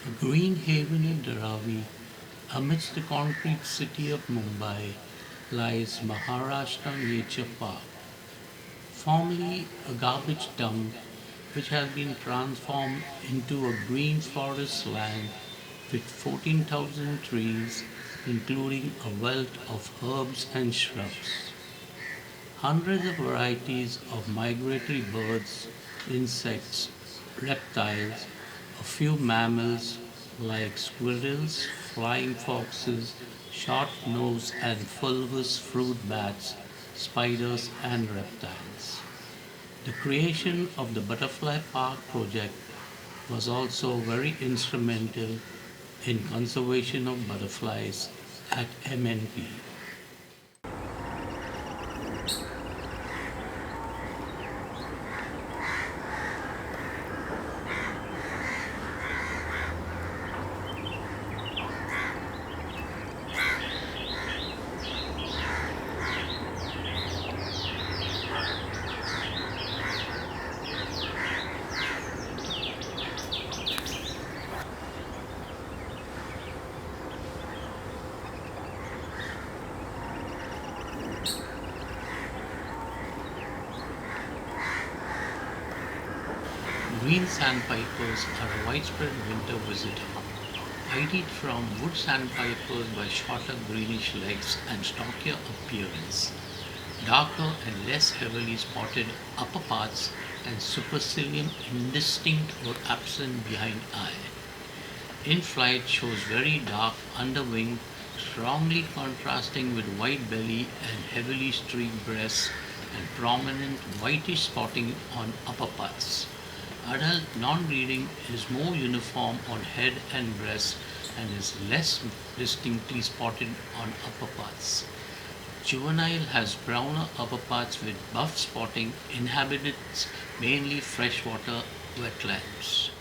A green haven in Dharavi, amidst the concrete city of Mumbai, lies Maharashtra Nature Park, formerly a garbage dump which has been transformed into a green forest land with 14,000 trees, including a wealth of herbs and shrubs. Hundreds of varieties of migratory birds, insects, reptiles, a few mammals like squirrels, flying foxes, short-nosed and fulvous fruit bats, spiders and reptiles. The creation of the Butterfly Park project was also very instrumental in conservation of butterflies at MNP. Green sandpipers are a widespread winter visitor. ID from wood sandpipers by shorter greenish legs and stockier appearance, darker and less heavily spotted upper parts and supercilium indistinct or absent behind eye. In flight shows very dark underwing, strongly contrasting with white belly and heavily streaked breasts and prominent whitish spotting on upper parts. Adult non-breeding is more uniform on head and breast and is less distinctly spotted on upper parts. Juvenile has browner upper parts with buff spotting, inhabits mainly freshwater wetlands.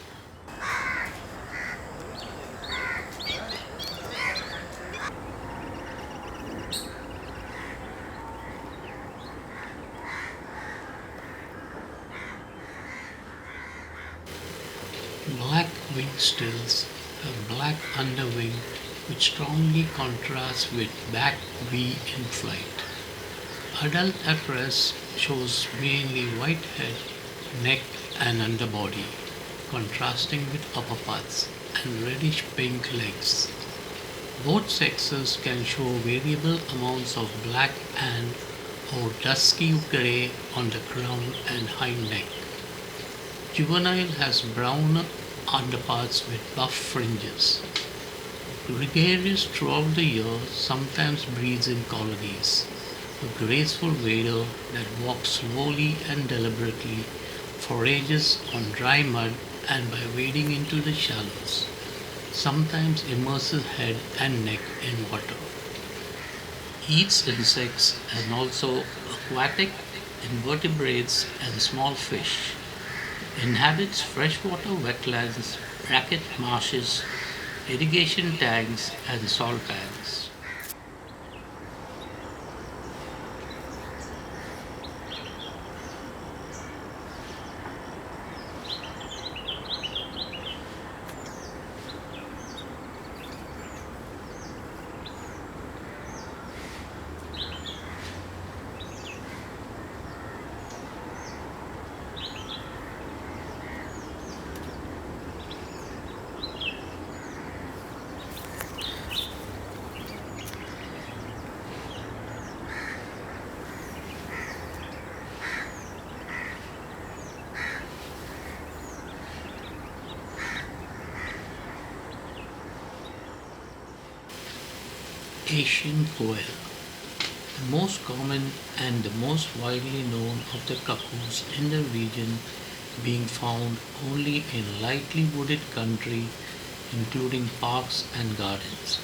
Black wing stills have black underwing which strongly contrasts with back V in flight. Adult at rest shows mainly white head, neck and underbody, contrasting with upper parts, and reddish pink legs. Both sexes can show variable amounts of black and or dusky gray on the crown and hind neck. Juvenile has brown underparts with buff fringes. Gregarious throughout the year, sometimes breeds in colonies. A graceful wader that walks slowly and deliberately, forages on dry mud and by wading into the shallows. Sometimes immerses head and neck in water. Eats insects and also aquatic invertebrates and small fish. Inhabits freshwater wetlands, bracket marshes, irrigation tanks and salt pans. Asian quail. The most common and the most widely known of the cuckoos in the region, being found only in lightly wooded country including parks and gardens.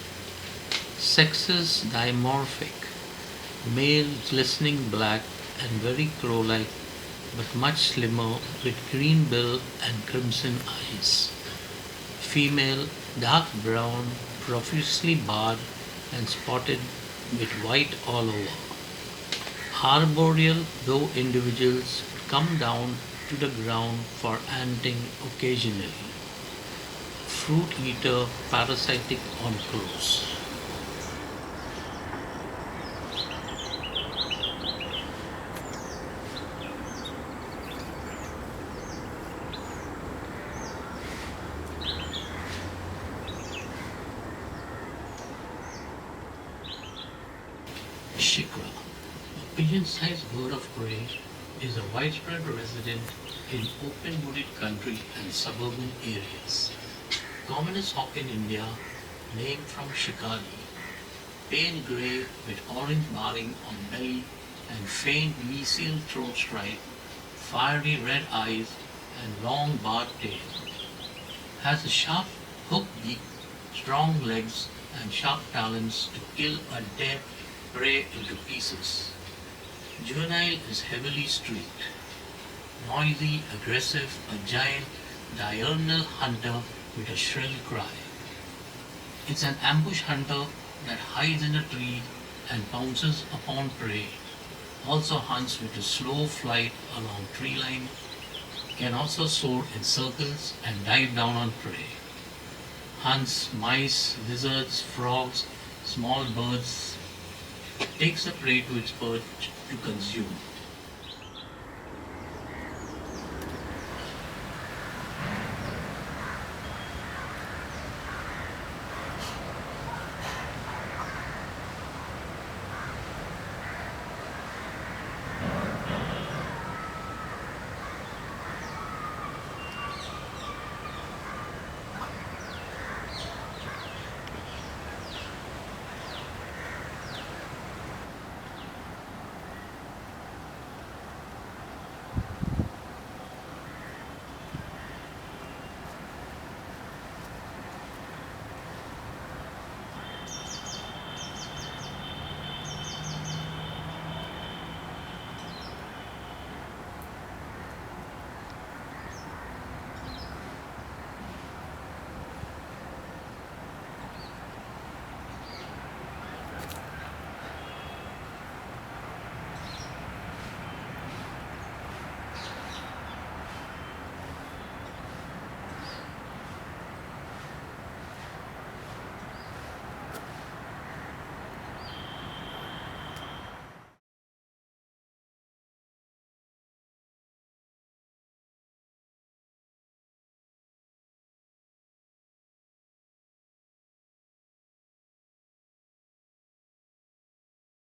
Sexes dimorphic, male glistening black and very crow-like but much slimmer with green bill and crimson eyes. Female dark brown, profusely barred and spotted with white all over. Arboreal, though individuals come down to the ground for anting occasionally. fruit eater parasitic on crows. Shikra, a pigeon-sized bird of prey, is a widespread resident in open wooded country and suburban areas. Commonest hawk in India, named from shikari, pale grey with orange barring on belly and faint mesial throat stripe, fiery red eyes and long barred tail. Has a sharp hooked beak, strong legs and sharp talons to kill or tear prey into pieces. Juvenile is heavily streaked, noisy, aggressive, a giant diurnal hunter with a shrill cry. It's an ambush hunter that hides in a tree and pounces upon prey. Also hunts with a slow flight along tree line, can also soar in circles and dive down on prey. Hunts mice, lizards, frogs, small birds, takes the prey to its perch to consume.